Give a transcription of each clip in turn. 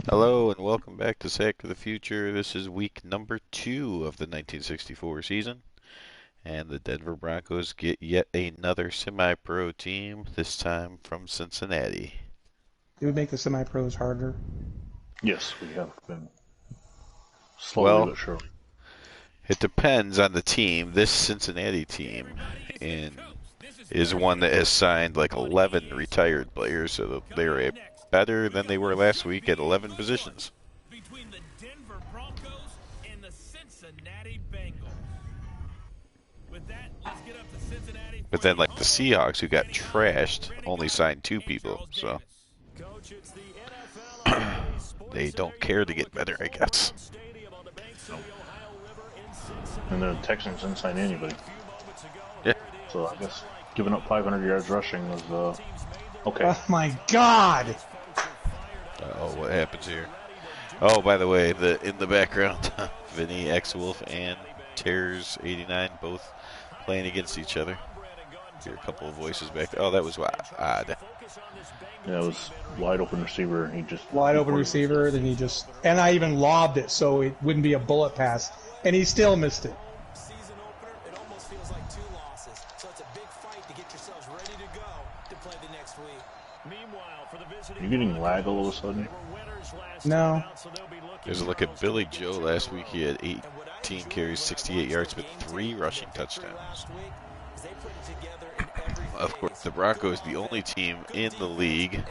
Hello and welcome back to Sack to the Future. This is week number 2 of the 1964 season, and the Denver Broncos get yet another semi-pro team, this time from Cincinnati. It would make the semi-pros harder. Yes, we have been slowly Well, but surely. it depends on the team. This Cincinnati team is one that has signed like 11 retired players, so they're better than they were last week at 11 positions. Between the Denver Broncos and the Cincinnati Bengals. With that, let's get up to Cincinnati. But then, like the Seahawks, who got trashed, only signed 2 people, so they don't care to get better, I guess. No. And the Texans didn't sign anybody. Yeah. So I guess giving up 500 yards rushing was okay. Oh my God! Oh, what happens here? Oh, by the way, in the background, Vinny X-Wolf and Terrors 89 both playing against each other. Hear a couple of voices back there. Oh, that was odd. Yeah, it was wide open receiver. He just Wide open receiver, then he just... And I even lobbed it so it wouldn't be a bullet pass. And he still missed it. Season opener, it almost feels like 2 losses. So it's a big fight to get yourselves ready to go to play the next week. Meanwhile, for the visiting You getting lag all of a sudden? No. There's a look at Billy Joe last week. He had 18 carries, 68 yards, but 3 rushing touchdowns. Of course, the Broncos, the only team in the league.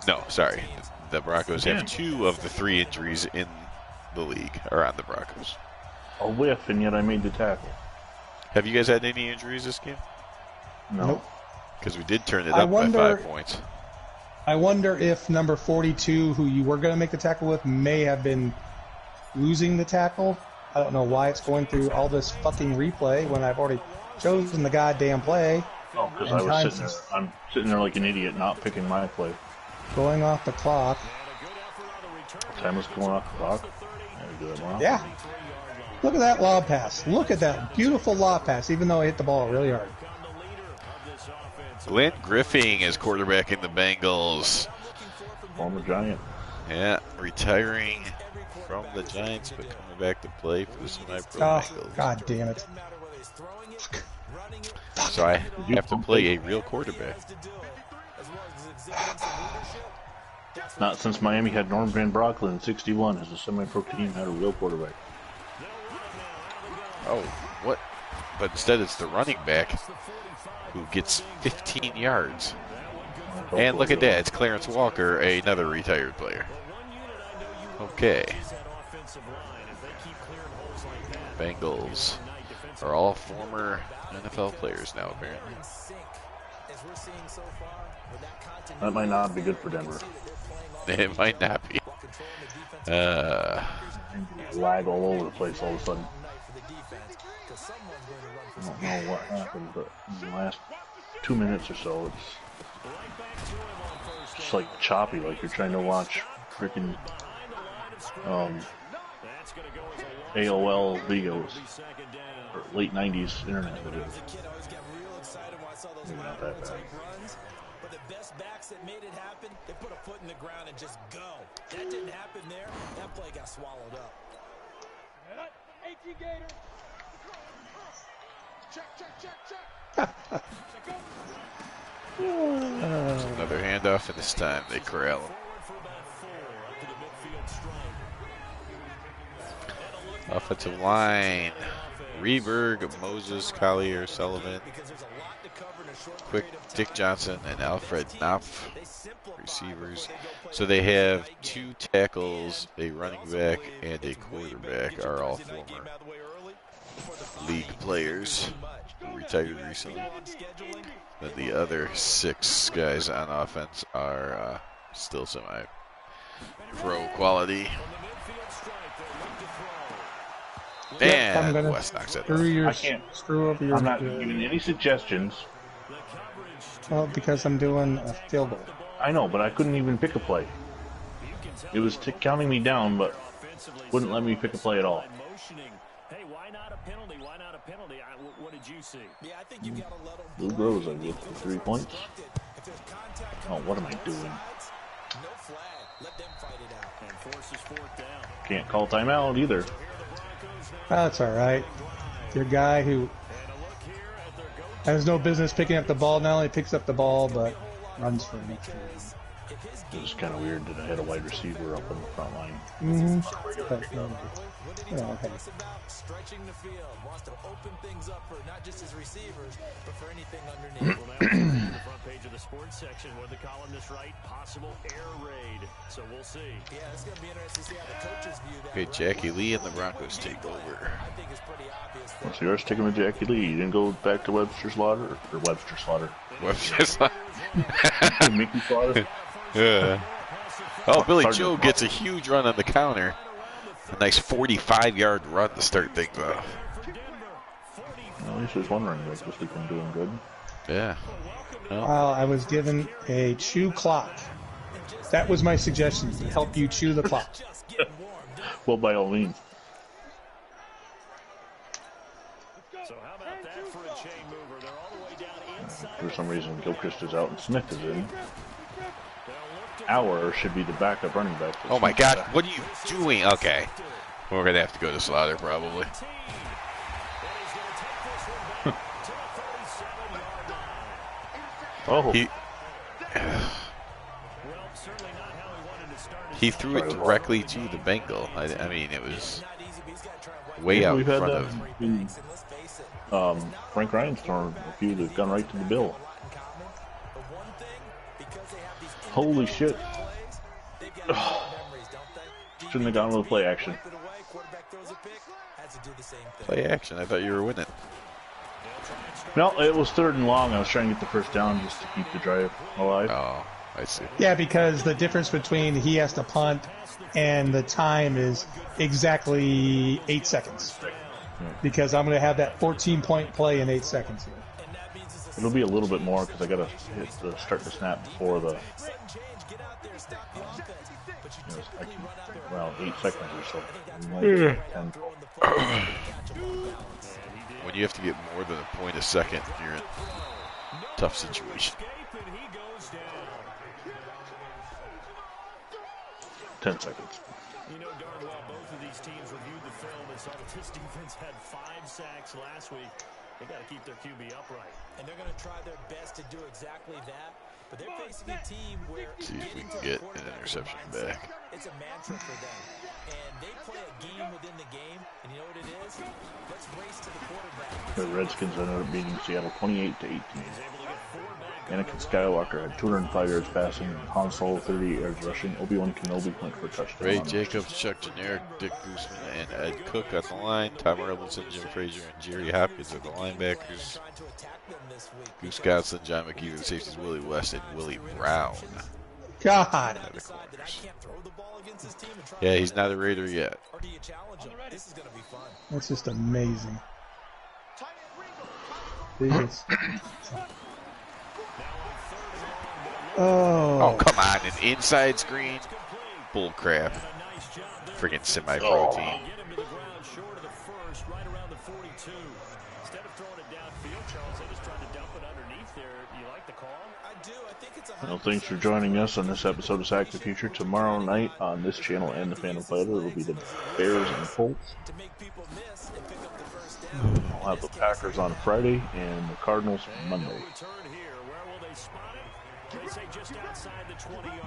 No, sorry. The Broncos have 2 of the 3 injuries in the league are on the Broncos. A whiff, and yet I made the tackle. Have you guys had any injuries this game? No. Nope. Because we did turn it up by 5 points. I wonder if number 42, who you were going to make the tackle with, may have been losing the tackle. I don't know why it's going through all this fucking replay when I've already chosen the goddamn play. Oh, because I was sitting there. I'm sitting there like an idiot, not picking my play. Going off the clock. Time was going off the clock. Yeah. Look at that lob pass. Look at that beautiful lob pass, even though I hit the ball really hard. Glenn Griffing is quarterbacking the Bengals. Former Giant. Yeah, retiring from the Giants, but coming back to play for the semi-pro Bengals. God damn it. So I have to play a real quarterback. Not since Miami had Norm Van Brocklin in 61 as a semi-pro team had a real quarterback. Oh, what? But instead it's the running back who gets 15 yards. And look at that, it's Clarence Walker, another retired player. Okay. Bengals are all former NFL players now, apparently. That might not be good for Denver. It might not be. Lag all over the place all of a sudden. I don't know what happened, but in the last 2 minutes or so, it's just like choppy, like you're trying to watch freaking AOL videos or late 90s internet videos. Maybe not that bad. But the best backs that made it happen, they put a foot in the ground and just go. That didn't happen there. That play got swallowed up. 18 Gator. Another handoff, and this time they corral him. Offensive line, Reberg, Moses, Collier, Sullivan, Quick, Dick Johnson, and Alfred Knopf, receivers. So they have 2 tackles, a running back, and a quarterback are all former league players who retired recently. Then the other 6 guys on offense are still semi-pro quality. And West knocks it off. I can't. Screw over your... I'm not giving any suggestions. Well, because I'm doing a field goal. I know, but I couldn't even pick a play. It was counting me down, but wouldn't let me pick a play at all. Hey, why not a penalty? Why not a penalty? What did you see? Yeah, I think you got to let them Blue Rose, I get for 3 points. Oh, what am I doing? No flag. Let them fight it out. And forces fourth down. Can't call timeout either. That's all right. Your guy who has no business picking up the ball not only picks up the ball but runs for an extra. It was kind of weird that I had a wide receiver up on the front line. But, okay. Stretching the field, wants to open things up for not just his receivers, but for anything underneath. Well, now it's the front page of the sports section where the columnists write possible air raid. So we'll see. Yeah, it's going to be interesting to see how the coaches view that. Okay, Jackie Lee and the Broncos take over. I think it's pretty obvious that So you're sticking with Jackie Lee. You didn't go back to Webster Slaughter or Webster Slaughter. Webster's Mickey Slaughter. Yeah. Oh, Billy Joe gets a huge run on the counter. A nice 45-yard run to start things off. Well, at least there's one running back this week I'm doing good. Yeah. Well, I was given a chew clock. That was my suggestion, to help you chew the clock. Well, by all means. So how about that for a chain mover? They're all the way down inside. For some reason, Gilchrist is out and Smith is in. Auer should be the backup running back. oh my God, what are you doing? Okay. We're going to have to go to Slaughter probably. Oh, He threw it directly to the Bengal. I mean, it was way out in we've had front that of. in Frank Ryan's thrown a few that have gone right to the bill. Holy shit. Shouldn't have gone with play action. Play action. I thought you were winning. No, it was 3rd and long. I was trying to get the first down just to keep the drive alive. Oh, I see. Yeah, because the difference between he has to punt and the time is exactly 8 seconds. Because I'm going to have that 14-point play in 8 seconds here. It'll be a little bit more because I got to hit the start the snap before the. Well, 8 seconds or so. When you have to get more than a point a second, you're in a tough situation. 10 seconds. You know darn well both of these teams reviewed the film and saw that this defense had 5 sacks last week. They got to keep their QB upright. And they're going to try their best to do exactly that. But they're facing a team where See if we can get an interception back. it's a mantra for them. And they play a game within the game. And you know what it is? Let's race to the quarterback. The Redskins ended up beating Seattle 28-18. Anakin Skywalker had 205 yards passing, Han Solo 38 yards rushing, Obi-Wan Kenobi went for a touchdown. Ray Jacobs, Chuck Generic, Dick Gooseman, and Ed Cook on the line. Tom Robinson, Jim Frazier, and Jerry Hopkins are the linebackers. Goose Godson, John McKeever, the safeties, Willie West, and Willie Brown. God. Are the corners. Yeah, he's not a Raider yet. That's just amazing. Jeez. Oh, come on, an inside screen? Bull crap. Freaking semi-pro team. Well, thanks for joining us on this episode of Sack the Future. Tomorrow night on this channel and the Phantom Fighter, it will be the Bears and Colts. We'll have the Packers on Friday and the Cardinals Monday.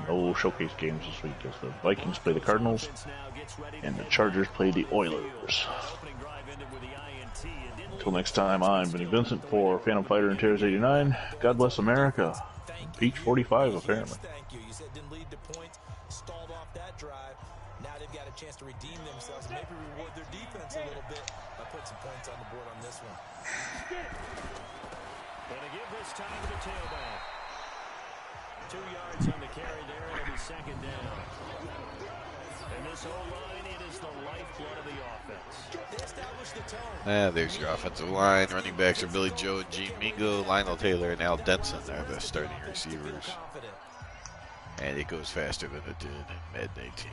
No showcase games this week as the Vikings play the Cardinals and the Chargers play the Oilers. Until next time, I'm Benny Vincent for Phantom Fighter and Tears 89. God bless America. Peach 45, apparently. Thank you. You said didn't lead to points, stalled off that drive. Now they've got a chance to redeem themselves, maybe reward their defense a little bit by putting some points on the board on this one. Gonna give this time to the tailback. 2 yards on the carry there, and it'll be 2nd down. And this whole line, it is the lifeblood of the offense. They established the tone. There's your offensive line. Running backs are Billy Joe and Gene Mingo. Lionel Taylor and Al Denson are the starting receivers. And it goes faster than it did in Madden 18.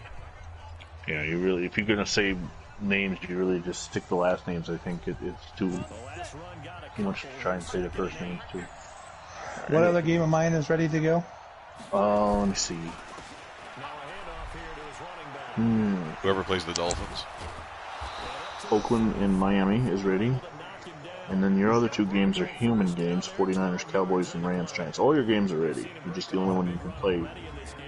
Yeah, you really, if you're going to say names, you really just stick the last names. I think it's too much to try and say the first names, too. What other game of mine is ready to go? Let me see. Whoever plays the Dolphins. Oakland and Miami is ready. And then your other two games are human games, 49ers, Cowboys, and Rams, Giants. All your games are ready. You're just the only one you can play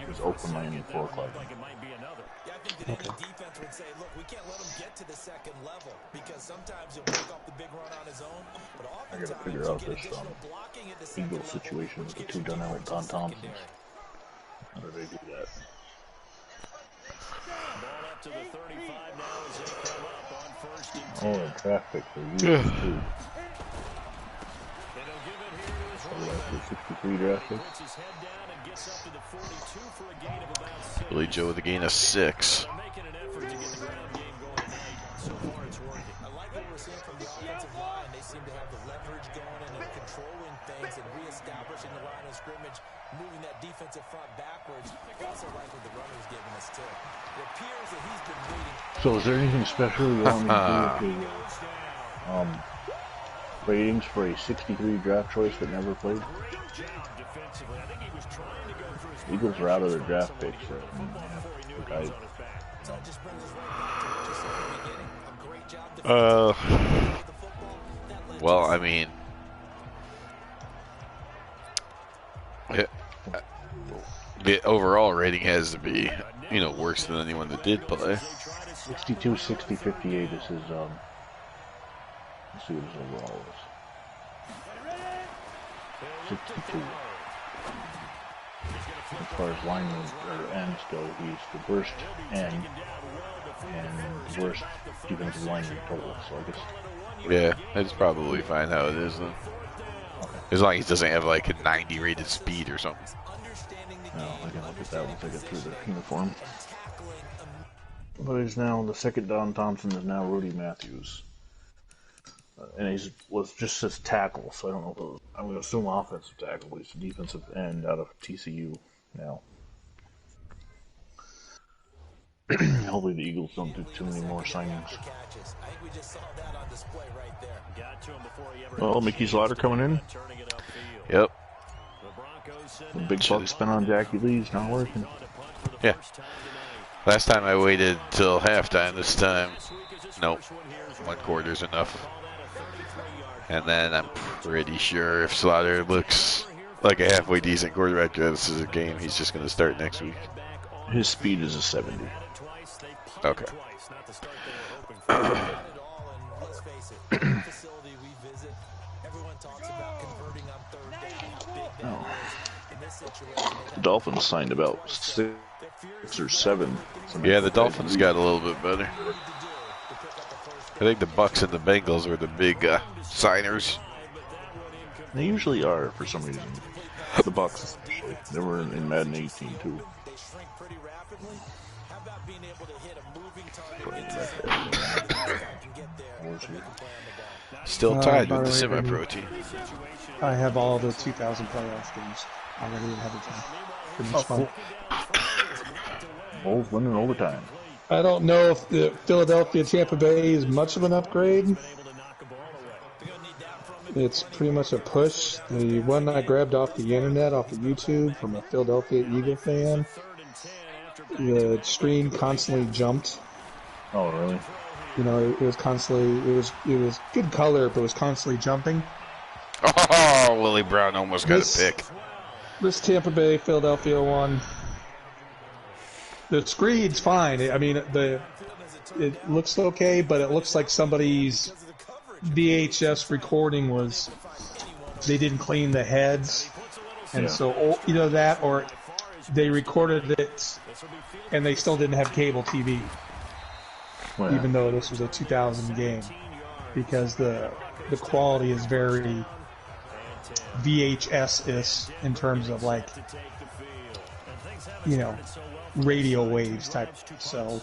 is Oakland, Miami at 4 o'clock. Okay. The defense would say, look, we can't let him get to the second level because sometimes he'll break off the big run on his own. But I gotta figure out this Eagles situation with the two Donnell Don Thompsons. How do they do that? Oh, a draft pick for you too. The 63 draft pick. Billy Joe with a gain of 6. I like what we're seeing from the offensive line. They seem to have the leverage going and they're controlling things and reestablishing the line of scrimmage, moving that defensive front backwards. I also like what the runner's giving us too. It appears that he's been waiting. So is there anything special you want me to do with the ratings for a 63 draft choice that never played? Eagles are out of their draft picks. Well, I mean, the overall rating has to be, you know, worse than anyone that did play. 62, 60, 58 is his, let's see what his overall is. 62. As far as linemen or ends go, he's the worst end and worst defensive lineman total. So I guess. Yeah, that's probably fine how it is then. Okay. As long as he doesn't have like a 90 rated speed or something. No, I can look at that once I get through the uniform. But he's now the second Don Thompson is now Rudy Matthews. And he was just his tackle, so I don't know if it was, I would assume offensive tackle, but he's a defensive end out of TCU now. Hopefully the Eagles don't do too many more signings. Well, Mickey Slaughter coming in. Yep. The big buck spent on Jackie Lee's not working. Yeah. Last time I waited till halftime. This time, nope. 1 quarter's enough. And then I'm pretty sure if Slaughter looks like a halfway decent quarterback, this is a game he's just going to start next week. His speed is a 70. Okay. Oh. The Dolphins signed about 6 or 7. Yeah, the Dolphins got a little bit better. I think the Bucks and the Bengals were the big signers. They usually are for some reason. The Bucks, especially. They were in Madden 18 too. Still tied with the semi-pro team. I have all the 2000 playoff games already ahead of time. Pretty much fun. Bulls winning overtime. I don't know if the Philadelphia Tampa Bay is much of an upgrade. It's pretty much a push. The one I grabbed off the internet, off of YouTube, from a Philadelphia Eagle fan, the screen constantly jumped. Oh, really? You know, it was constantly, it was good color, but it was constantly jumping. Oh, Willie Brown almost got a pick. This Tampa Bay Philadelphia one, the screen's fine. I mean, it looks okay, but it looks like somebody's VHS recording was, they didn't clean the heads, and so either that or they recorded it and they still didn't have cable TV, even though this was a 2000 game, because the quality is very VHS-ish in terms of, like, you know, radio waves type. So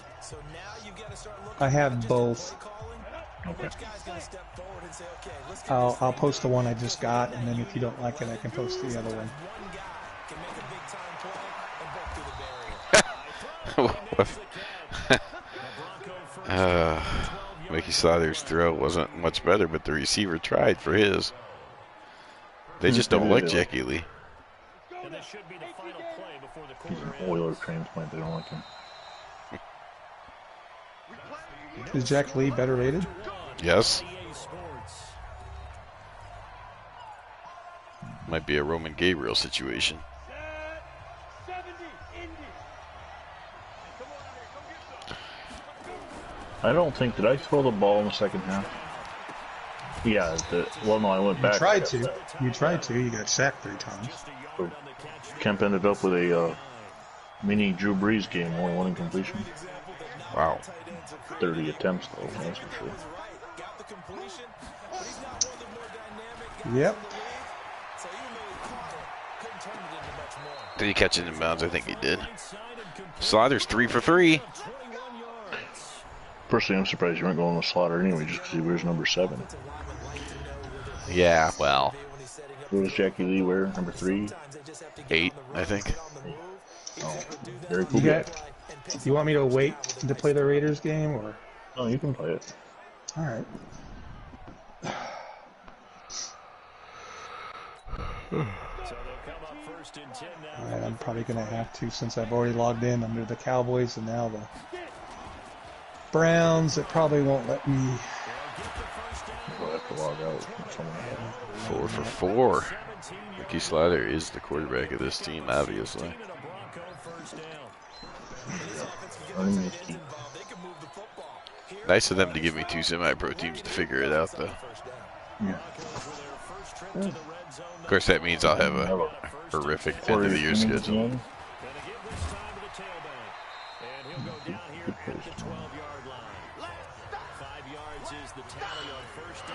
I have both. Okay. I'll post the one I just got, and then if you don't like it, I can post the other one. Mickey Slaughter's throw wasn't much better, but the receiver tried for his. They just don't like Jackie Lee. He's an Oiler transplant. They don't like him. Is Jack Lee better rated? Yes. Might be a Roman Gabriel situation. I don't think, did I throw the ball in the second half? Yeah, well, no, I went back. You tried to. You tried to. You got sacked 3 times. So Kemp ended up with a mini Drew Brees game, only one incompletion. Wow. 30 attempts, though, that's for sure. Yep. Did he catch it in bounds? I think he did. Slaughter's 3 for 3. Personally, I'm surprised you weren't going with Slaughter anyway, just because he wears number 7. Yeah, well. What does Jackie Lee wear? Number 3? 8, I think. Oh, very cool. You want me to wait to play the Raiders game, or? No, you can play it. All right. All right, I'm probably going to have to, since I've already logged in under the Cowboys and now the Browns. It probably won't let me. We'll have to log out. 4 for 4. Ricky Slaughter is the quarterback of this team, obviously. Nice of them to give me 2 semi-pro teams to figure it out, though. Yeah. Of course, that means I'll have a horrific end of the year schedule.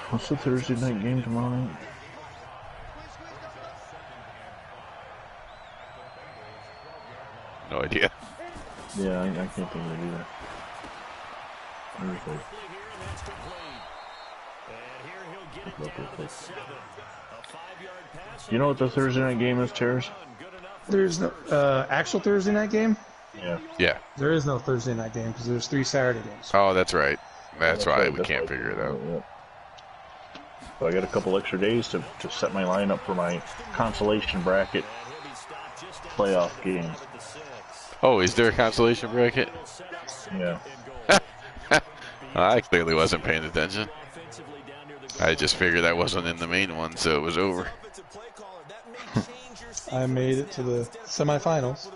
What's the Thursday night game tomorrow night? No idea. Yeah, I can't think of it either. You know what the Thursday night game is, Terrace? There's no actual Thursday night game? Yeah. Yeah. There is no Thursday night game because there's 3 Saturday games. Oh, that's right. That's why right, we can't figure it out. Yeah. So I got a couple extra days to set my lineup for my consolation bracket playoff game. Oh, is there a consolation bracket? Yeah. I clearly wasn't paying attention. I just figured I wasn't in the main one, so it was over. I made it to the semifinals.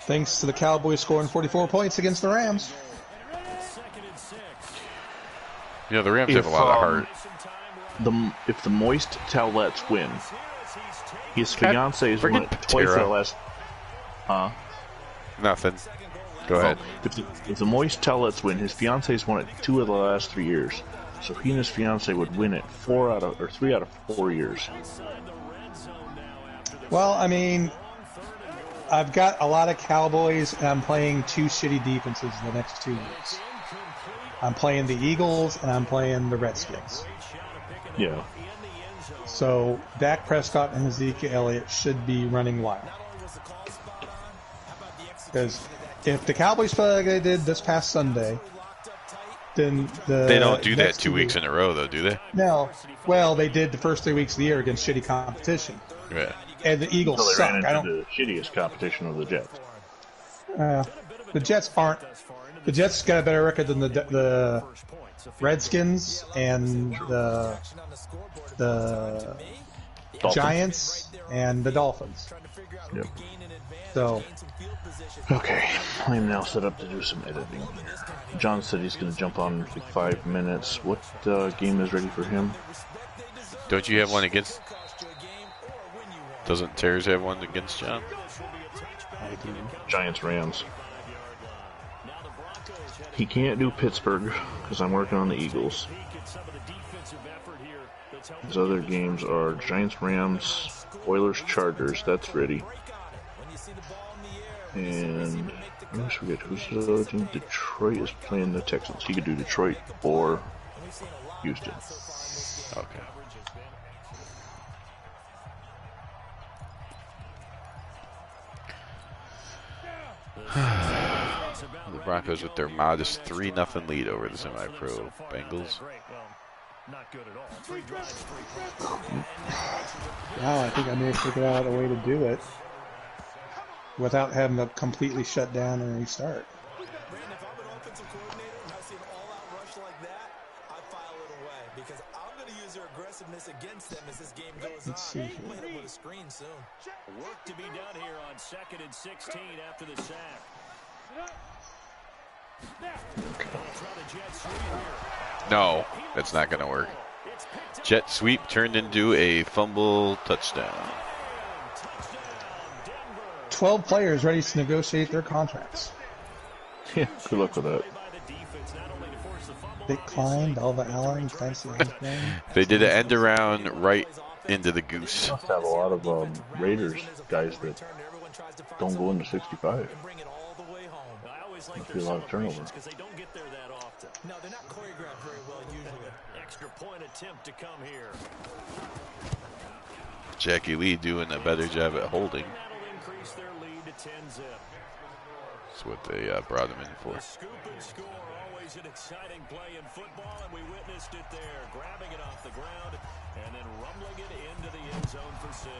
Thanks to the Cowboys scoring 44 points against the Rams. You know, the Rams have a lot of heart. If the Moist Towelettes win, his fiance is won it twice in the last. Nothing. Go ahead. If the Moist Towelettes win, his fiance's won it 2 of the last 3 years. So he and his fiance would win it 3 out of 4 years. Well, I mean, I've got a lot of Cowboys, and I'm playing 2 shitty defenses the next 2 weeks. I'm playing the Eagles, and I'm playing the Redskins. Yeah. So Dak Prescott and Ezekiel Elliott should be running wild. Because if the Cowboys play like they did this past Sunday, then they don't do that 2 weeks in a row, though, do they? No. Well, they did the first 3 weeks of the year against shitty competition. Yeah. And the Eagles So they suck. ran into the shittiest competition of the Jets. The Jets aren't. The Jets got a better record than the Redskins and the Dolphins. Giants and the Dolphins. Yep. So, Okay, I am now set up to do some editing. John said he's going to jump on for 5 minutes. What game is ready for him? Don't you have one against? Doesn't Terrence have one against John? Giants Rams. He can't do Pittsburgh because I'm working on the Eagles. His other games are Giants Rams, Oilers Chargers. That's ready. And I always forget who's the other team. Detroit is playing the Texans. He could do Detroit or Houston. Okay. The Broncos with their modest 3-0 lead over the semi-pro Bengals. wow, I think I may have figured out a way to do it without having to completely shut down and restart. because I'm going to use their aggressiveness against them as this game goes on. Let's see here. We'll hit them with a screen soon. Work to be done here on 2nd and 16 after the sack. No, that's not going to work. Jet sweep turned into a fumble touchdown. 12 players ready to negotiate their contracts. Yeah, good luck with that. Dick Klein, Delva Allen, Fancy Husband. They did an end around right into the goose. Must have a lot of Raiders guys that don't go into 65. Must be a lot of turnover. No, they're not choreographed very well usually. Extra point attempt to come here. Jackie Lee doing a better job at holding. That'll increase their lead to 10-zip. That's what they brought him in for. The scoop and score, always an exciting play in football, and we witnessed it there, grabbing it off the ground and then rumbling it into the end zone for 6.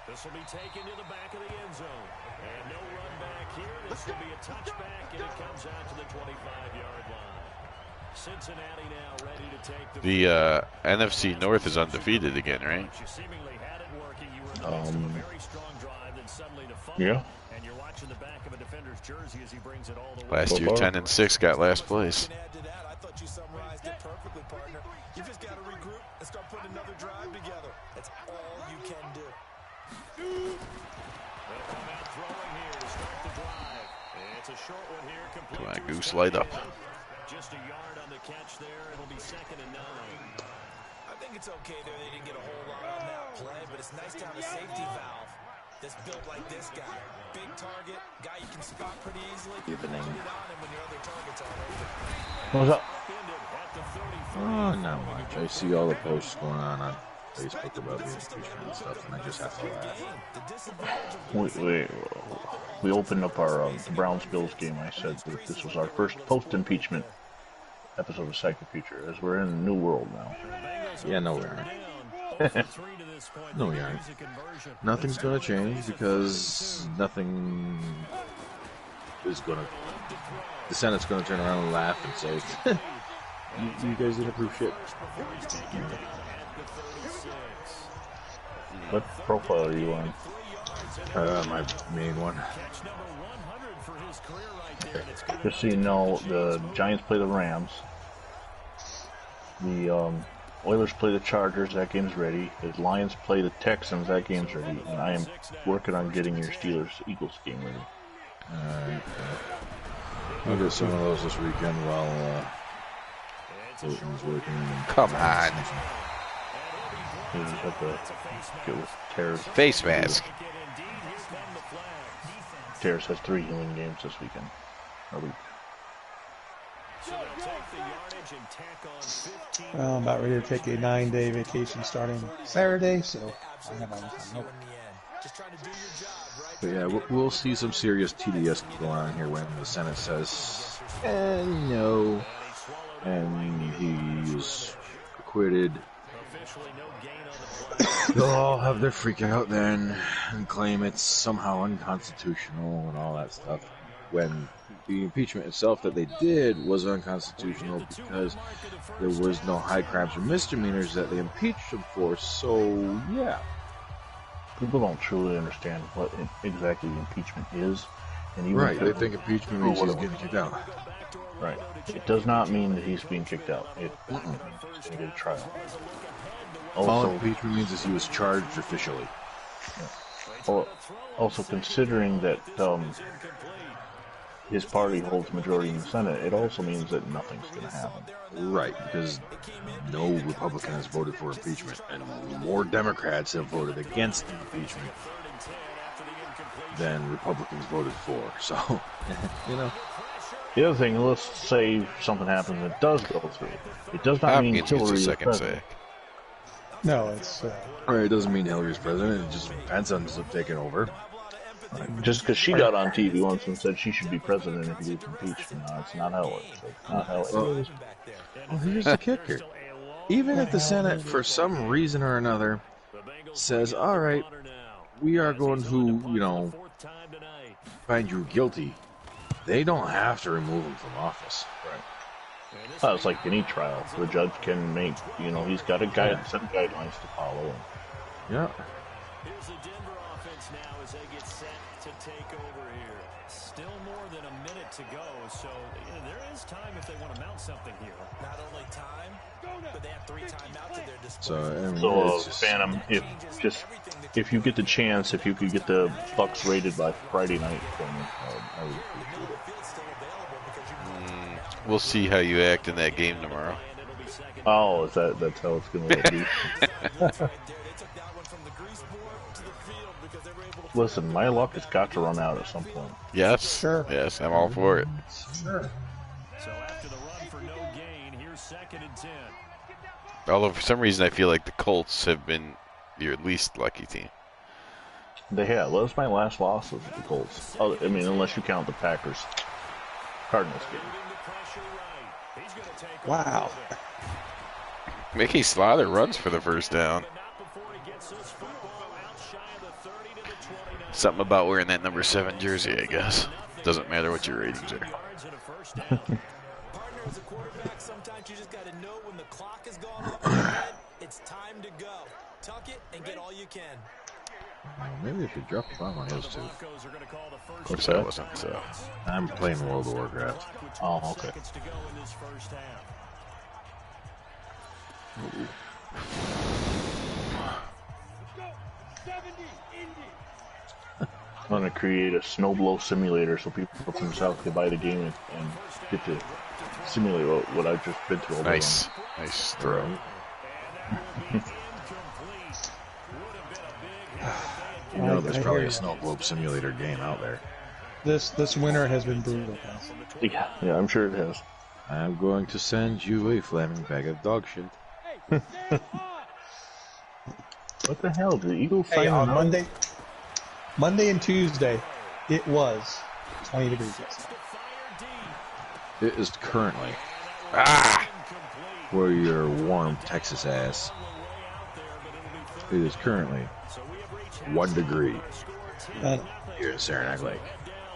This will be taken to the back of the end zone. And no run back here. This will be a touchback, and it comes out to the 25-yard line. Cincinnati now ready to take the NFC North is undefeated again, right? You seemingly had it working. You were in the midst of a very strong drive, then suddenly the fumble. Yeah. And you're watching the back of a defender's jersey as he brings it all the way. Last year, 10 and 6 got last place. Add to that, I thought you summarized it perfectly, partner. You just got to regroup and start putting another drive together. That's all you can do. They'll come out throwing here to start the drive. It's a short one here. Come on, Goose, light up. Just a yard on the catch there. It'll be 2nd and 9. I think it's okay there. They didn't get a whole lot on that play, but it's nice to have a safety valve that's built like this guy. Big target, guy you can spot pretty easily. Put it on him when your other targets are open. What's up? Oh, not much. I see all the posts going on Facebook about the institution and stuff, and I just have to laugh. We opened up our the Browns-Bills game. I said that this was our first post-impeachment episode of Psycho Future, as we're in a new world now. Yeah, no, we aren't. No, we aren't. Nothing's going to change because nothing is going to... The Senate's going to turn around and laugh and say, you guys didn't approve shit. What profile are you on? My main one. Just so you know, the Giants play the Rams. The Oilers play the Chargers. That game's ready. The Lions play the Texans. That game's ready. And I am working on getting your Steelers-Eagles game ready. Alright. I'll get some of those this weekend while Bolton's working. Come on. You just have to get with Terrace. Face mask. Terrace has 3 healing games this weekend. Or week. Well, I'm about ready to take a 9-day vacation starting Saturday, so I have my time. Nope. But yeah, we'll see some serious TDS going on here when the Senate says, no, and he's acquitted. They'll all have their freak out then and claim it's somehow unconstitutional and all that stuff, when the impeachment itself that they did was unconstitutional because there was no high crimes or misdemeanors that they impeached him for. So yeah, people don't truly understand what exactly impeachment is, and even right, they think impeachment means he's getting kicked out. Right, it does not mean that he's being kicked out. It means he's going to get a trial. All impeachment means is he was charged officially. Yeah. Also, considering that his party holds majority in the Senate, it also means that nothing's going to happen. Right, because no Republican has voted for impeachment, and more Democrats have voted against impeachment than Republicans voted for. So, you know. The other thing, let's say something happens that does go through. It does not mean Hillary is president. No, it's... Right, it doesn't mean Hillary's president. It just Pence ends up taking over. Right. Just because she got on TV once and said she should be president if he gets impeached. No, it's not how it works. It's not how it works. Well, here's the kicker. Even if the Senate, for some reason or another, says, all right, we are going to, find you guilty, they don't have to remove him from office. Right. Well, it's like any trial. The judge can make, he's got a set of guidelines to follow. Yeah. Here's the Denver offense now as they get set to take over here. Still more than a minute to go, so there is time if they want to mount something here. Not only time, but they have 3 timeouts at their disposal. So, I mean, So, it's just, Phantom, if you get the chance, if you could get the Bucks rated by Friday night for me, I would appreciate it. We'll see how you act in that game tomorrow. Oh, that's how it's going to be. Listen, my luck has got to run out at some point. Yes. Sure. Yes, I'm all for it. Sure. So after the run for no gain, here's 2nd and 10. Although for some reason I feel like the Colts have been your least lucky team. They have. That was my last loss of the Colts. Oh, I mean, unless you count the Packers Cardinals game. Wow. Mickey Slaughter runs for the first down. Something about wearing that number 7 jersey, I guess. Doesn't matter what your ratings are. Partner, as a quarterback, sometimes you just got to know when the clock has gone off in your head, it's time to go. Tuck it and get all you can. maybe I should drop the bomb on those two. What's that? Wasn't so. I'm playing World of Warcraft. Oh, okay. I'm going to create a snowblow simulator so people from the South can buy the game and get to simulate what I've just been through all day Nice. Nice throw. You know, there's probably a snow globe simulator game out there. This winter has been brutal. Yeah, I'm sure it has. I'm going to send you a flaming bag of dog shit. What the hell? Did the Eagles Hey, sign on on Monday and Tuesday, it was 20 degrees yesterday. It is currently Ah! where your warm Texas ass. It is currently 1 degree here in Saranac Lake.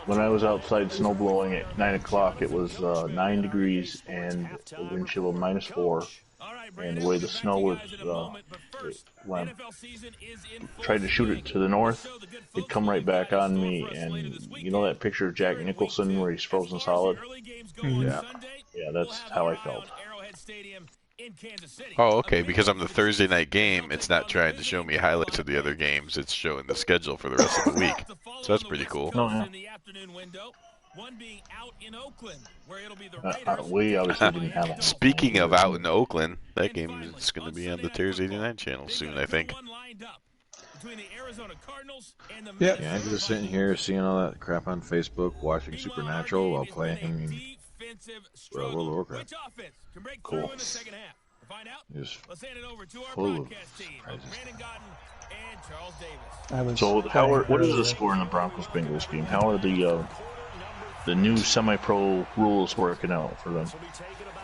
When I was outside snowblowing at 9 o'clock, it was 9 degrees and a wind chill of -4. And the way the snow was, when I tried to shoot it to the north, it'd come right back on me. And you know that picture of Jack Nicholson where he's frozen solid? Yeah. Yeah, that's how I felt. Oh, okay. Because I'm the Thursday night game, it's not trying to show me highlights of the other games. It's showing the schedule for the rest of the week. So that's pretty cool. No, yeah. We obviously didn't have it. Speaking of out in Oakland, that game is going to be on the Thursday night channel soon, I think. Yep. Yeah, I'm just sitting here seeing all that crap on Facebook, watching Supernatural while playing World of Warcraft. Cool. Just full of surprises. So, what is the score in the Broncos-Bengals game? How are the new semi-pro rules working out for them?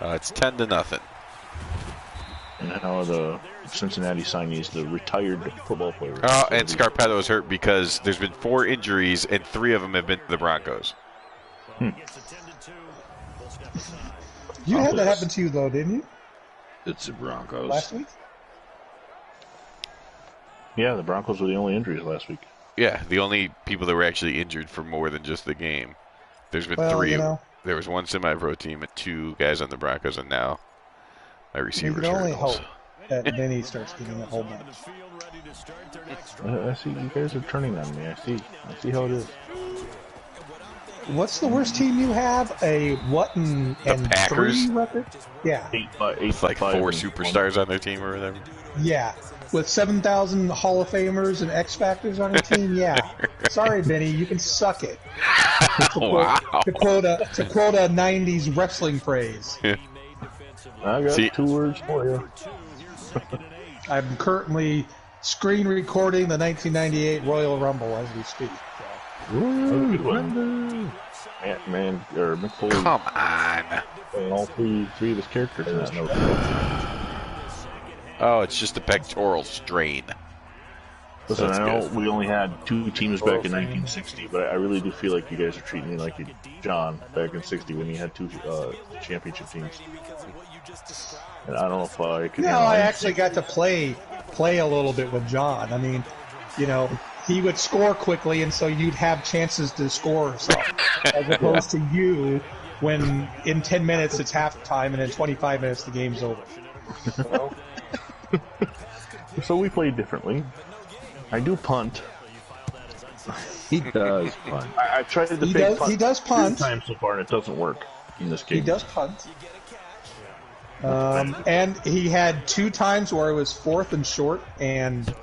It's 10-0. And how are the Cincinnati signees, the retired football players? Oh, and Scarpetto is hurt because there's been 4 injuries, and 3 of them have been to the Broncos. You had that happen to you, though, didn't you? It's the Broncos. Last week? Yeah, the Broncos were the only injuries last week. Yeah, the only people that were actually injured for more than just the game. There's been Well, 3. you know. There was 1 semi-pro team and 2 guys on the Broncos, and now my You receivers can only hurt hope also. that Benny starts getting a whole bunch. I see you guys are turning on me. I see how it is. What's the worst team you have? A what and Packers? 3 record? Yeah. It's like 4 superstars on their team or whatever. Yeah. With 7,000 Hall of Famers and X Factors on your team, yeah. Sorry, Benny, you can suck it. Wow. To quote a 90s wrestling phrase. I got 2 words for you. I'm currently screen recording the 1998 Royal Rumble as we speak. Man, or Mick Foley. Come on. And all three of his characters. In that note. Oh, it's just a pectoral strain. Listen, That's I know good. we only had 2 teams back in 1960, but I really do feel like you guys are treating me like John back in 60 when you had 2 championship teams. And I don't know if I could. No, I actually got to play a little bit with John. I mean, he would score quickly, and so you'd have chances to score stuff, as opposed to you when in 10 minutes it's halftime, and in 25 minutes the game's over. So we play differently. I do punt. He does punt. I've tried to He fake does. punt He does punt. 3 times so far, and it doesn't work in this game. He does punt. And he had 2 times where it was 4th and short, and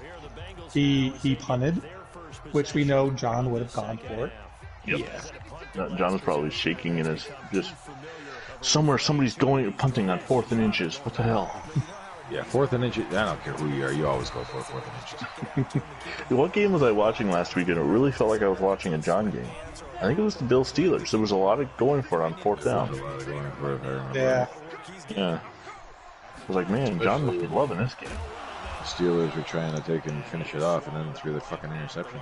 he punted, which we know John would have gone for it. Yep. Yeah. John was probably shaking in his just somewhere. Somebody's going punting on 4th and inches. What the hell? Yeah, 4th and inches. I don't care who you are. You always go for 4th and inches. What game was I watching last weekend? It really felt like I was watching a John game. I think it was the Bill Steelers. There was a lot of going for it on 4th down. Yeah. Yeah. I was like, man, John must be loving this game. The Steelers were trying to take and finish it off, and then threw the fucking interception.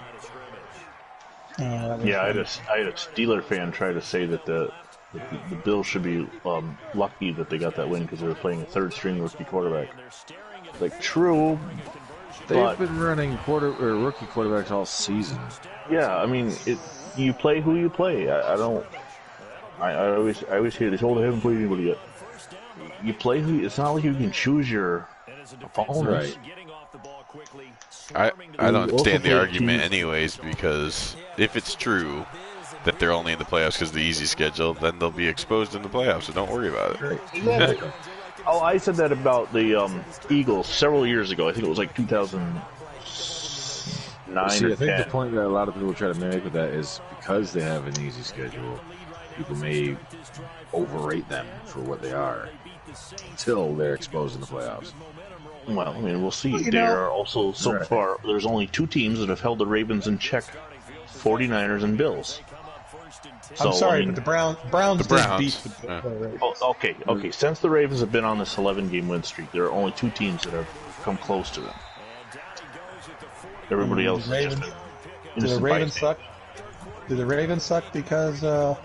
Yeah, I had a Steeler fan try to say that the Bills should be lucky that they got that win because they were playing a 3rd-string rookie quarterback. Like, true. They've been running rookie quarterbacks all season. Yeah, I mean, you play who you play. I always hear this. They haven't played anybody yet. You play who. It's not like you can choose your opponents. Right. I don't understand the argument anyways, because if it's true that they're only in the playoffs because of the easy schedule, then they'll be exposed in the playoffs, so don't worry about it. Exactly. Oh, I said that about the Eagles several years ago. I think it was like 2009 See, or I think 10. the point that a lot of people try to make with that is because they have an easy schedule, people may overrate them for what they are until they're exposed in the playoffs. Well, I mean, we'll see. Well, There are also, so far, there's only 2 teams that have held the Ravens in check, 49ers and Bills. So, I'm sorry, but the Browns did beat yeah. the Ravens. Oh, okay. Since the Ravens have been on this 11-game win streak, there are only 2 teams that have come close to them. Everybody else is just Do the Ravens suck? Do the Ravens suck because the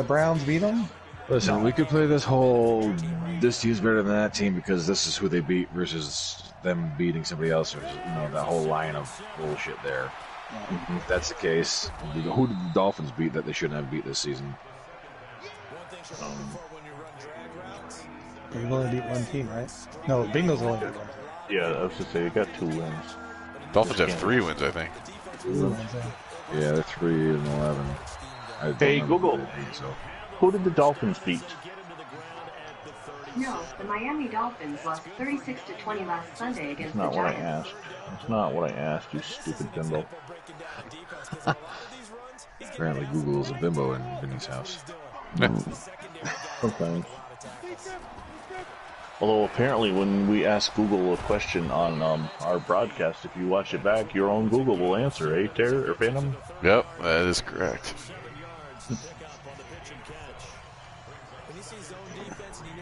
Browns beat them? Listen, we could play this team's better than that team because this is who they beat versus them beating somebody else, or that whole line of bullshit there. If that's the case, who did the Dolphins beat that they shouldn't have beat this season? They've only beat 1 team, right? No, Bengals only beat 1 team. Yeah, I was going to say, they got 2 wins. Dolphins have 3 wins, I think. Yeah, they're 3-11. Hey, Google. Who did the Dolphins beat? No, the Miami Dolphins lost 36-20 last Sunday against That's not the what I Giants. asked. That's not what I asked, you stupid bimbo. Apparently Google is a bimbo in Vinny's house. Sometimes. Although apparently when we ask Google a question on our broadcast, if you watch it back, your own Google will answer, eh, Terror or Phantom? Yep, that is correct.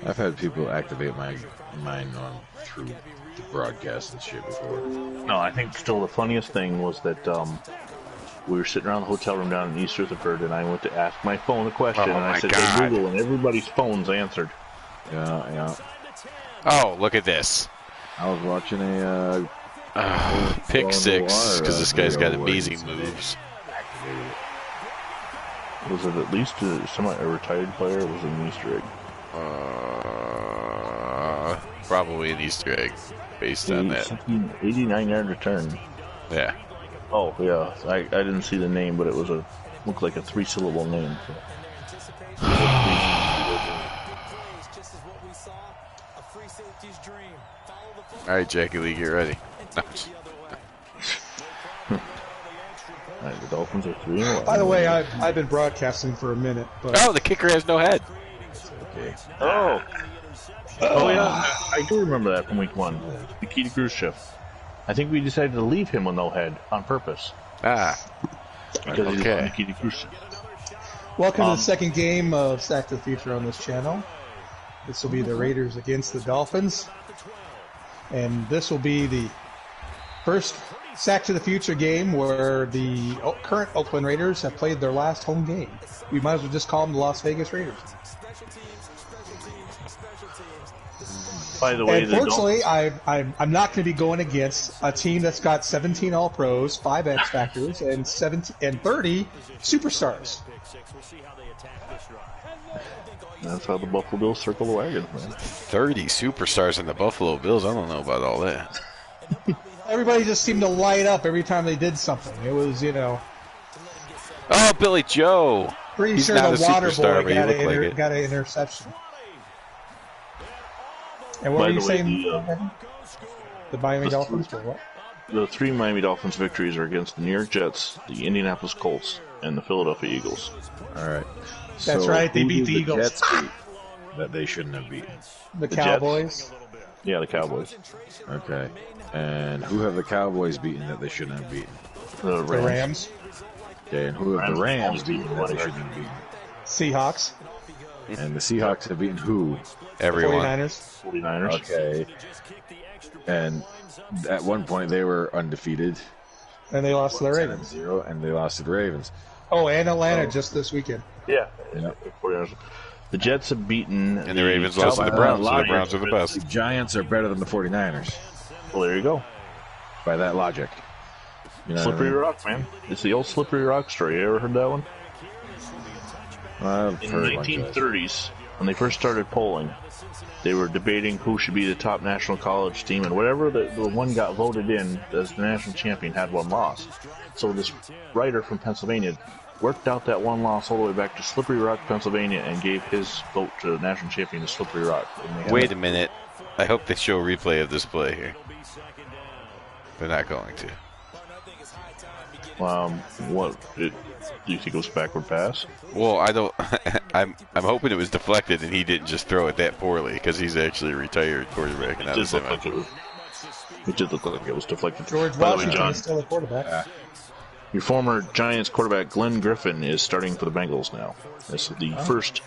I've had people activate mine through the broadcast and shit before. No, I think still the funniest thing was that we were sitting around the hotel room down in East Rutherford, and I went to ask my phone a question, and I said, "Hey Google," and everybody's phones answered. Yeah. Oh, look at this. I was watching a pick 6, because this guy's got amazing moves. Was it at least a retired player, or was it an Easter egg? Probably an Easter egg, based on that. 89-yard return. Yeah. Oh, yeah. I didn't see the name, but it was looked like a 3-syllable name. All right, Jackie Lee, get ready. All right, the Dolphins are 3-1. By the way, I've been broadcasting for a minute, but Oh, the kicker has no head. Okay. Oh yeah, I do remember that from week 1. Nikita Khrushchev. I think we decided to leave him with no head on purpose. Ah. Because he Okay. was Nikita Khrushchev. welcome to the second game of Sack to the Future on this channel. This will be the Raiders against the Dolphins, and this will be the First Sack to the Future game where the current Oakland Raiders have played their last home game. We might as well just call them the Las Vegas Raiders. By the way, unfortunately, I'm not going to be going against a team that's got 17 All-Pros, 5 X Factors, and 30 superstars. That's how the Buffalo Bills circle the wagons, man. 30 superstars in the Buffalo Bills. I don't know about all that. Everybody just seemed to light up every time they did something. It was, Oh, Billy Joe. Pretty He's sure not the a water superstar, boy but he looked like it. got an interception. And what were you saying? The Miami Dolphins or what? The 3 Miami Dolphins victories are against the New York Jets, the Indianapolis Colts, and the Philadelphia Eagles. All right. That's right. They beat the Eagles. Jets beat that they shouldn't have beaten. The Cowboys. Jets? Yeah, the Cowboys. Okay. And who have the Cowboys beaten that they shouldn't have beaten? The Rams. Okay, and who have the Rams beaten that they shouldn't have beaten? Seahawks. And the Seahawks have beaten who? Everyone. 49ers. Okay. And at one point they were undefeated. And they lost to the Ravens. 7-0, and they lost to the Ravens. Oh, and Atlanta just this weekend. Yeah. Yeah. The Jets have beaten... And the Ravens lost to the Browns, so the Browns are the best. The Giants are better than the 49ers. Well, there you go. By that logic. You know Slippery rock, man. It's the old slippery rock story. You ever heard that one? I've In heard the a bunch of it. 1930s, when they first started polling, they were debating who should be the top national college team, and whatever the one got voted in as the national champion had one loss. So this writer from Pennsylvania worked out that one loss all the way back to Slippery Rock, Pennsylvania, and gave his vote to the national champion to Slippery Rock. Wait a minute. I hope they show a replay of this play here. They're not going to. Do you think it was backward pass? Well, I don't. I'm hoping it was deflected and he didn't just throw it that poorly because he's actually a retired quarterback. And It did look like it was deflected. George By the way, Washington John, is still a quarterback. your former Giants quarterback Glenn Griffin is starting for the Bengals now. This is the first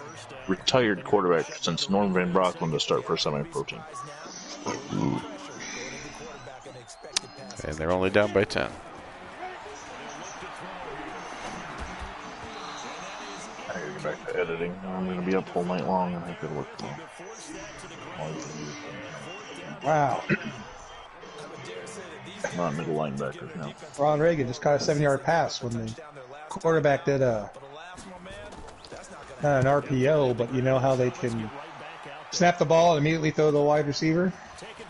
retired quarterback since Norm Van Brocklin to start for a semi-pro team. And they're only down by 10. I gotta get back to editing. I'm gonna be up all night long and I could work tomorrow. Wow. Not middle linebackers now. Ron Reagan just caught a 7-yard pass when the quarterback did not an RPO, but you know how they can snap the ball and immediately throw the wide receiver?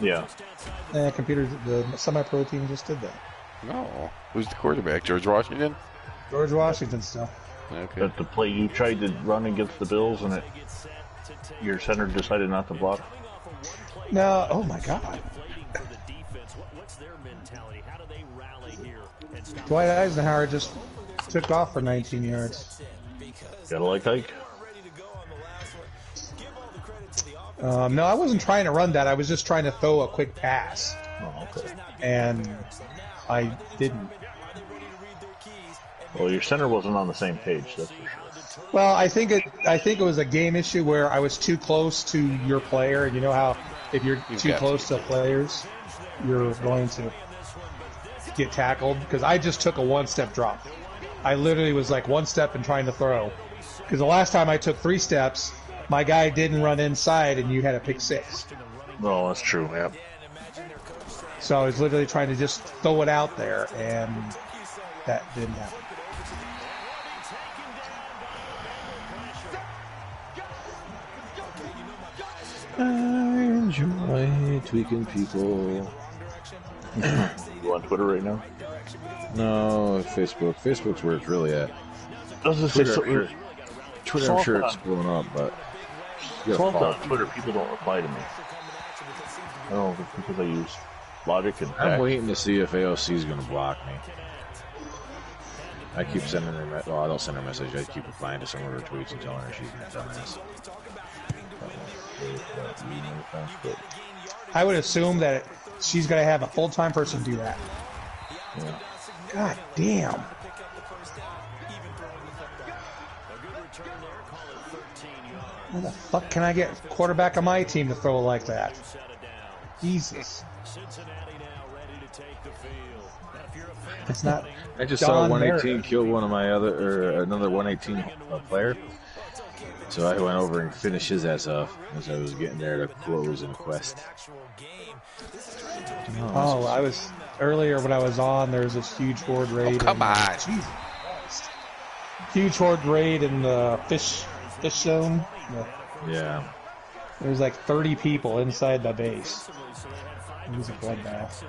Yeah. The semi-pro team just did that. No. Who's the quarterback? George Washington? George Washington still. Okay. But the play you tried to run against the Bills and your center decided not to block. No, oh my God. Dwight Eisenhower just took off for 19 yards. Gotta like Ike. No, I wasn't trying to run that. I was just trying to throw a quick pass. Oh, okay. And I didn't. Well, your center wasn't on the same page, that's for sure. Well, I think it was a game issue where I was too close to your player, and you know how if you're too close to players, you're going to get tackled. Because I just took a one-step drop. I literally was like one step and trying to throw. Because the last time I took 3 steps, my guy didn't run inside, and you had a pick 6. No, that's true. Yeah. So I was literally trying to just throw it out there, and that didn't happen. I enjoy tweaking people. You on Twitter right now? No, Facebook. Facebook's where it's really at. Doesn't say something. Twitter, I'm sure it's blowing up, but you gotta follow. On Twitter, people don't reply to me. I don't know, because I use Logic and I'm Pack. waiting to see if AOC is going to block me. I keep sending her. Well, I don't send her a message. I keep replying to some of her tweets and telling her she's a dumbass. I would assume that she's going to have a full-time person do that. Yeah. God damn. How the fuck can I get a quarterback on my team to throw like that? Jesus. Cincinnati now ready to take the field. It's not. I just saw John 118 Merritt. kill one of my another 118 player. So I went over and finished his ass off as I was getting there to close in a quest. Oh, I was earlier when I was on. There was this huge horde raid. come on. Jesus Christ. Huge horde raid in the fish zone. Yeah. There was like 30 people inside the base. It was a bloodbath.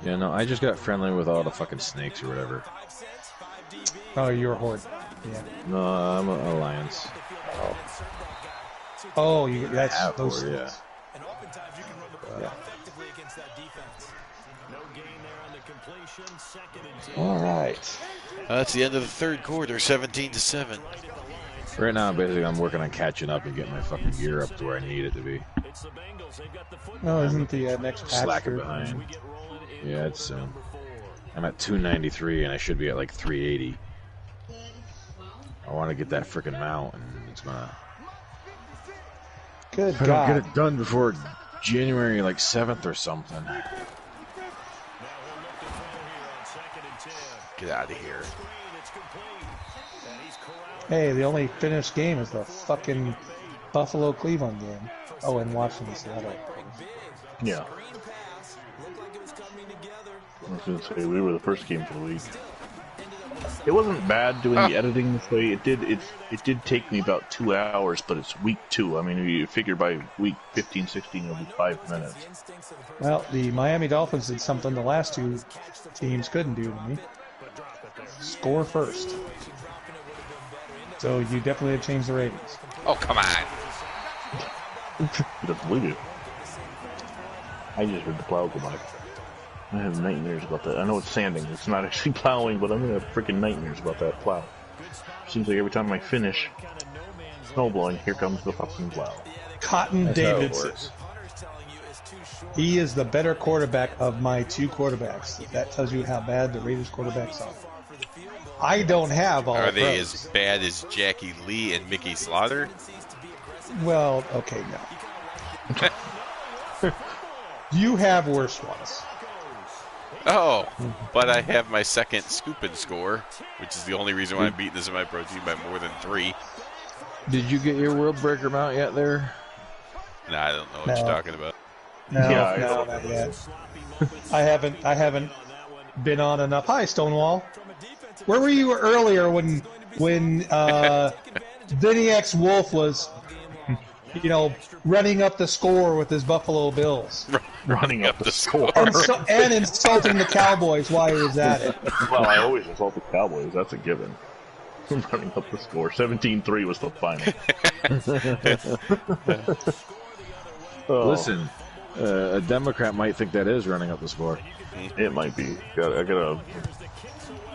Yeah, no, I just got friendly with all the fucking snakes or whatever. Oh, you're a horde. Yeah. No, I'm an alliance. Oh, that's Yeah, those. horde, yeah. Yeah. All right. That's the end of the third quarter, 17-7. Right now, basically, I'm working on catching up and getting my fucking gear up to where I need it to be. Oh, isn't the next patch? Slacking behind. Yeah, it's soon. I'm at 293 and I should be at like 380. I want to get that freaking mount, and it's gonna. Good If I God. don't get it done before January like 7th or something. Get out of here. Hey, the only finished game is the fucking Buffalo Cleveland game. Oh, and Washington Seattle. Yeah. I was going to say, we were the first game for the week. It wasn't bad doing the editing this way. It did take me about 2 hours, but it's week 2. I mean, you figure by week 15, 16, it'll be 5 minutes. Well, the Miami Dolphins did something the last two teams couldn't do to me. Score first. So you definitely have changed the ratings. Oh, come on. He doesn't believe you. I just heard the plow go by. I have nightmares about that. I know it's sanding. It's not actually plowing, but I'm going to have freaking nightmares about that plow. Seems like every time I finish snow blowing, here comes the fucking plow. Cotton That's how it Davidson. works. He is the better quarterback of my two quarterbacks. That tells you how bad the Raiders quarterbacks are. I don't have all Are they pros. as bad as Jackie Lee and Mickey Slaughter? Well, okay, no. You have worse ones. Oh, but I have my second scoop and score, which is the only reason why I'm beating this in my pro team by more than 3. Did you get your World Breaker mount yet there? Nah, I don't know what you're talking about. No, Yeah, no, not yet. I haven't been on enough. Hi, Stonewall. Where were you earlier when Vinny X Wolf was, running up the score with his Buffalo Bills Running up the score. and insulting the Cowboys while he was at it? Well, I always insult the Cowboys. That's a given. Running up the score. 17-3 was the final. Listen, a Democrat might think that is running up the score. It might be. I gotta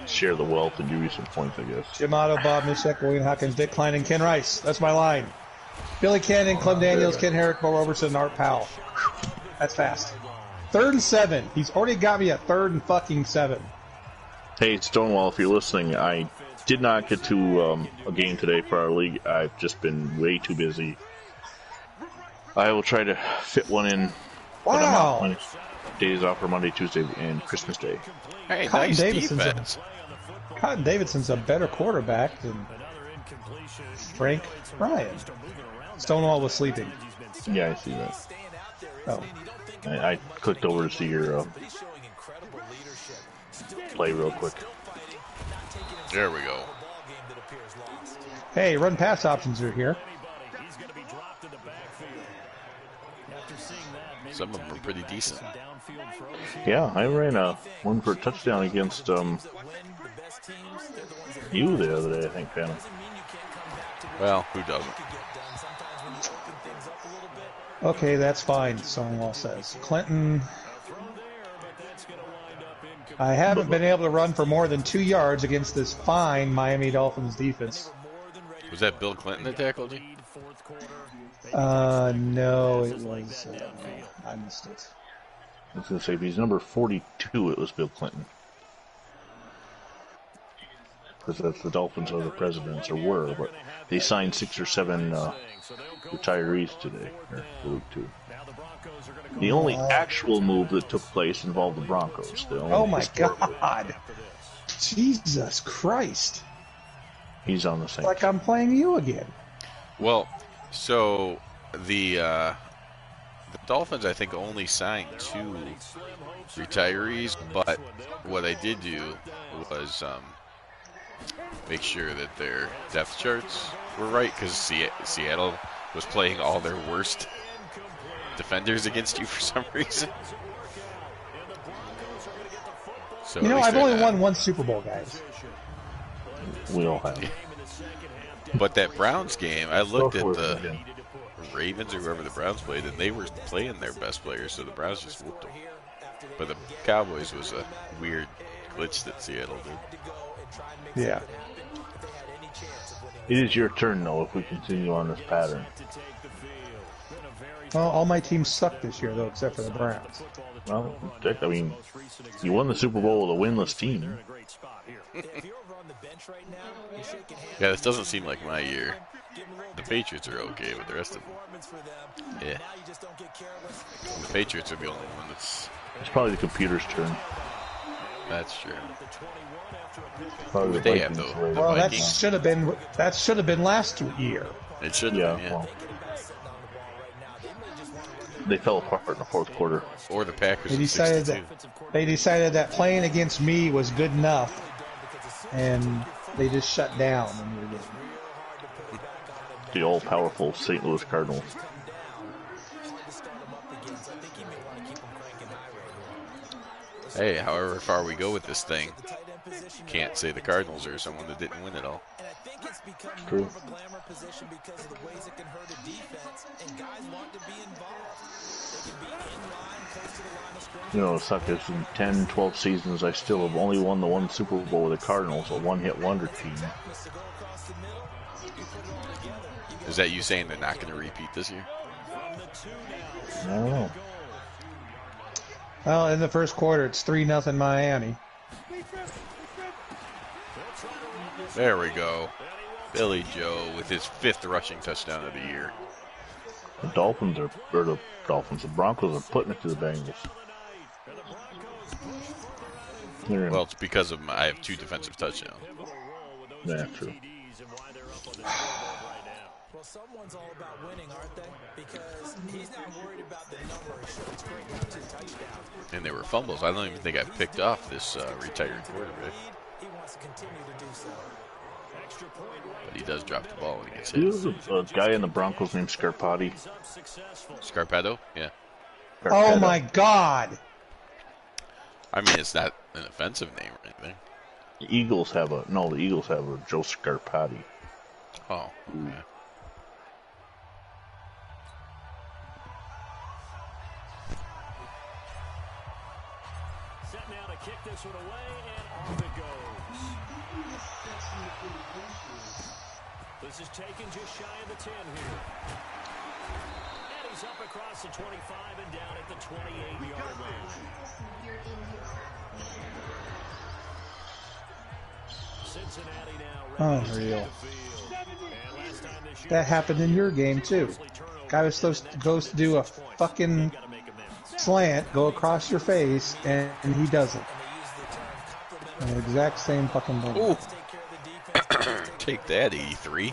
share the wealth and give you some points, I guess. Jim Otto, Bob Mishek, William Hawkins, Dick Klein, and Ken Rice. That's my line. Billy Cannon, Clem Daniels, Ken Herrick, Bo Robertson, and Art Powell. That's fast. 3rd and 7. He's already got me at 3rd and fucking 7. Hey, Stonewall, if you're listening, I did not get to a game today for our league. I've just been way too busy. I will try to fit one in. But I'm Wow. on days off for Monday, Tuesday, and Christmas Day. Hey, Cotton nice Davidson's defense. Cotton Davidson's a better quarterback than Frank Ryan. Stonewall was sleeping. Yeah, I see that. Oh. I clicked over to see your play real quick. There we go. Hey, run pass options are here. Some of them are pretty decent. Yeah, I ran one for a touchdown against you the other day, I think, Phantom. Well, who doesn't? Okay, that's fine, Stonewall says. Clinton. I haven't been able to run for more than 2 yards against this fine Miami Dolphins defense. Was that Bill Clinton that tackled you? No, it was. I missed it. I was going to say, if he's number 42, it was Bill Clinton. Because that's the Dolphins are the presidents, or were, but they signed 6 or 7 retirees today, or week 2. The only actual move that took place involved the Broncos. Oh my God! Jesus Christ! He's on the same. Like I'm playing you again. Well, so the Dolphins, I think, only signed 2 retirees, but what I did do was make sure that their depth charts were right, because Seattle was playing all their worst defenders against you for some reason. So I've only won 1 Super Bowl, guys. We all have. But that Browns game, I looked at the Ravens or whoever the Browns played, and they were playing their best players, so the Browns just whooped them. But the Cowboys was a weird glitch that Seattle did. Yeah. It is your turn, though, if we continue on this pattern. Well, all my teams suck this year, though, except for the Browns. Well, I mean, you won the Super Bowl with a winless team. Yeah, this doesn't seem like my year. The Patriots are okay, but the rest of them, yeah. And the Patriots are the only one that's... It's probably the computer's turn. That's true. Probably What they have, though? The Well, that Vikings? should have been last year. It should have been, yeah. Well, they fell apart in the 4th quarter. Or the Packers. They decided that playing against me was good enough, and they just shut down when we were getting. The all-powerful St. Louis Cardinals. Hey, however far we go with this thing, can't say the Cardinals are someone that didn't win it all. True. You know, it sucks. It's in 10, 12 seasons, I still have only won the 1 Super Bowl with the Cardinals, a one-hit wonder team. Is that you saying they're not going to repeat this year? I don't know. Well, in the first quarter, it's 3-0 Miami. There we go. Billy Joe with his 5th rushing touchdown of the year. The the Broncos are putting it to the Bengals. Well, it's because of I have 2 defensive touchdowns. Yeah, true. Well, someone's all about winning, aren't they? Because he's not worried about the number. It's great to have 2 touchdowns. And they were fumbles. I don't even think I picked off this retired quarterback. He wants to continue to do so. But he does drop the ball when he gets He hit. was a guy in the Broncos named Scarpati. Scarpetto? Yeah. Oh my God! I mean, it's not an offensive name or anything. The Eagles have a Joe Scarpati. Oh, okay. Set now to kick this one away, and off it goes. This is taken just shy of the 10 here. And he's up across the 25 and down at the 28-yard line. Cincinnati now ready Unreal. to take the field. And last time this year, That happened in your game, too. Guy was supposed to do a fucking slant, go across your face, and he doesn't. The exact same fucking thing. Ooh. Take that, 83.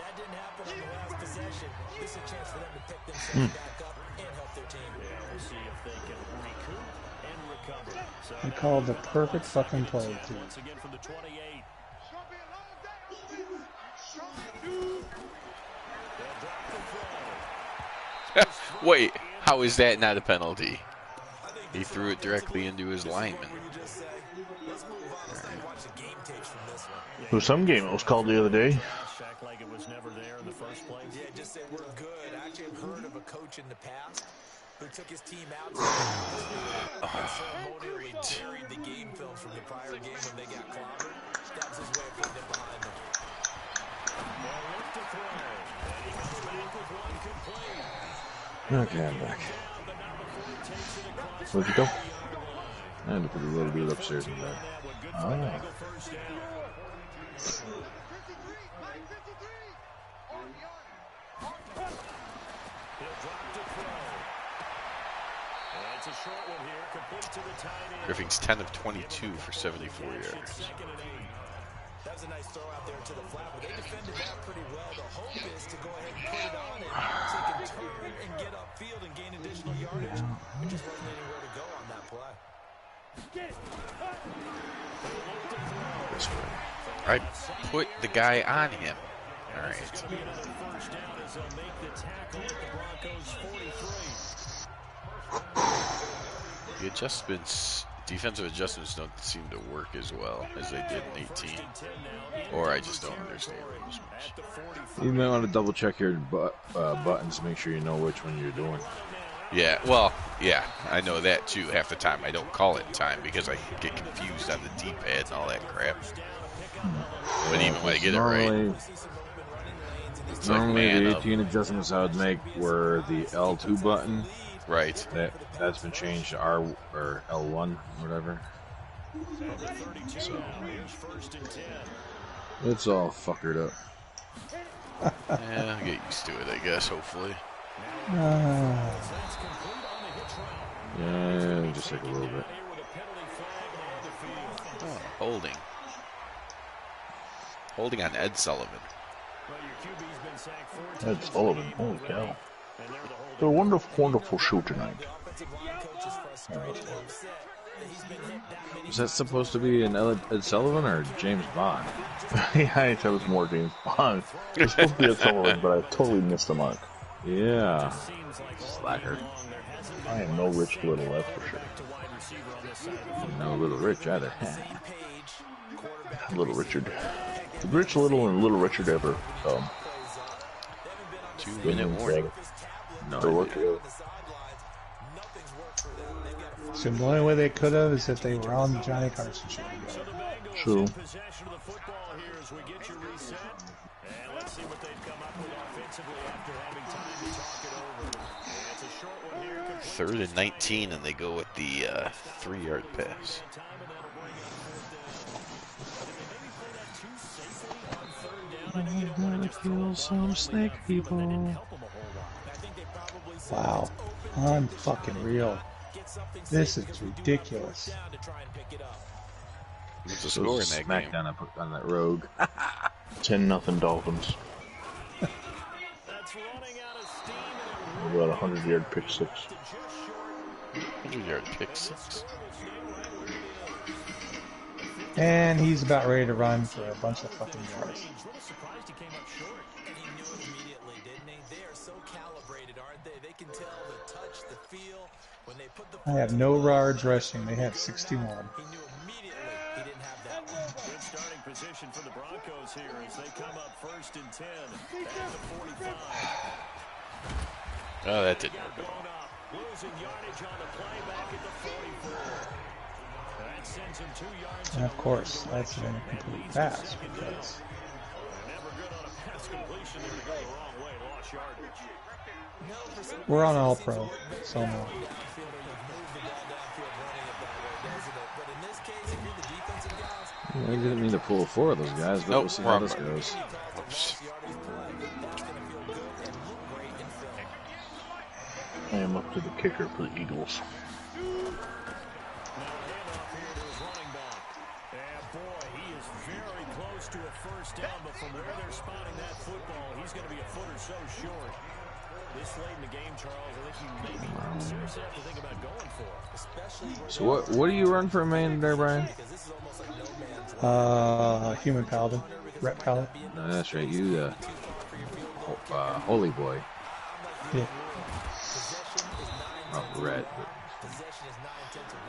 He called the perfect fucking play, too. once again from the 28. Wait, how is that not a penalty? He threw it directly into his lineman. There was some game it was called the other day. Like it was never there in the first place. Yeah, just say we're good. Actually, I've heard of a coach in the past who took his team out and ceremonially buried the game films from the prior game when they got clobbered. That was his way of putting it behind them. Okay, I'm back. Where'd you go? I had to put a little bit upstairs in bed. Oh. Griffing's 10 of 22 for 74 yards. That was a nice throw out there to the flat, but they defended that pretty well. The hope is to go ahead and put it on it so they can turn and get upfield and gain additional yardage. There just wasn't anywhere to go on that play. This way. All right, put the guy on him. All right. The adjustments, defensive adjustments don't seem to work as well as they did in 18. Or I just don't understand them as much. You might want to double check your buttons to make sure you know which one you're doing. Yeah, well, yeah, I know that too. Half the time I don't call it time because I get confused on the D-pad and all that crap. But even when I get it right, it's like normally the man 18 adjustments I would make were the L2 button. right. That's been changed to R or L1, whatever. So it's all fuckered up. Yeah, I'll get used to it, I guess, hopefully. Yeah, just take a little bit. Oh, holding on Ed Sullivan. Ed Sullivan, holy cow. They're a wonderful, wonderful show tonight. Is that supposed to be an Ed Sullivan or James Bond? Yeah, I thought it was more James Bond. It's supposed to be Ed Sullivan, but I totally missed the mark. Yeah. Slacker. I am no Rich Little, that's for sure. No Little Rich either. Little Richard. Did Rich Little and Little Richard ever 2-minute warning. No or work idea. together? So the only way they could have is if they were on the Johnny Carson show together. True. Third and 19, and they go with the 3-yard pass. I'm gonna kill some snake people. Wow, unfucking real. This is ridiculous. What's the score in that game? Smackdown on that rogue. 10-0 Dolphins. About 100-yard pick six. 100-yard pick six. And he's about ready to run for a bunch of fucking yards. I have no yards rushing. They have 61. Good starting position for the Broncos here as they come up 1st and 10 at the 45. Oh, that didn't work at all. Losing yardage on the play back at the 44. That sends him 2 yards. And of course, that's an incomplete pass because Never good on a pass completion there to go the wrong way. Lost yardage. we're on All Pro, so no. I didn't mean to pull 4 of those guys, but Nope, we'll see how wrong this button. goes. Oops. I am up to the kicker for the Eagles. To a first down, but from where they're spotting that football, he's going to be a foot or so short. This late in the game, Charles, I think you maybe seriously have to think about going for it. So what do you run for a main there, Brian? Human Paladin, Rep Paladin. No, that's right, you Holy Boy. Yeah. Oh, Red.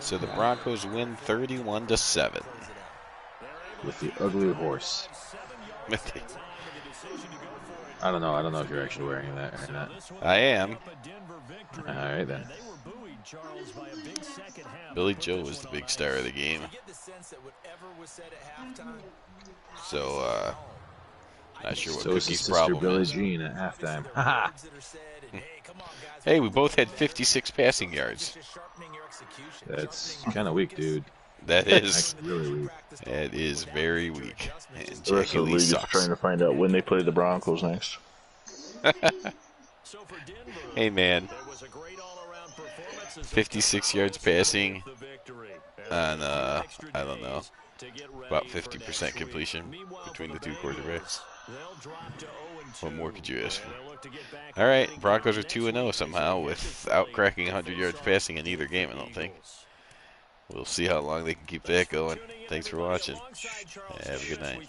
So the Broncos win 31-7. With the ugly horse. I don't know if you're actually wearing that or not. I am. Alright then. Billy Joe was the big star of the game. So, not sure what So is his Cookie's sister problem Billie is. Jean at halftime. Haha. Hey, we both had 56 passing yards. That's kind of weak, dude. That is, Actually, really weak. that is very weak. And The rest Jackie of the Lee league is sucks. trying to find out when they play the Broncos next. Hey, man. 56 yards passing on, I don't know, about 50% completion between the two quarterbacks. What more could you ask for? All right, Broncos are 2-0 somehow without cracking 100 yards passing in either game, I don't think. We'll see how long they can keep that going. Thanks for watching. Have a good night.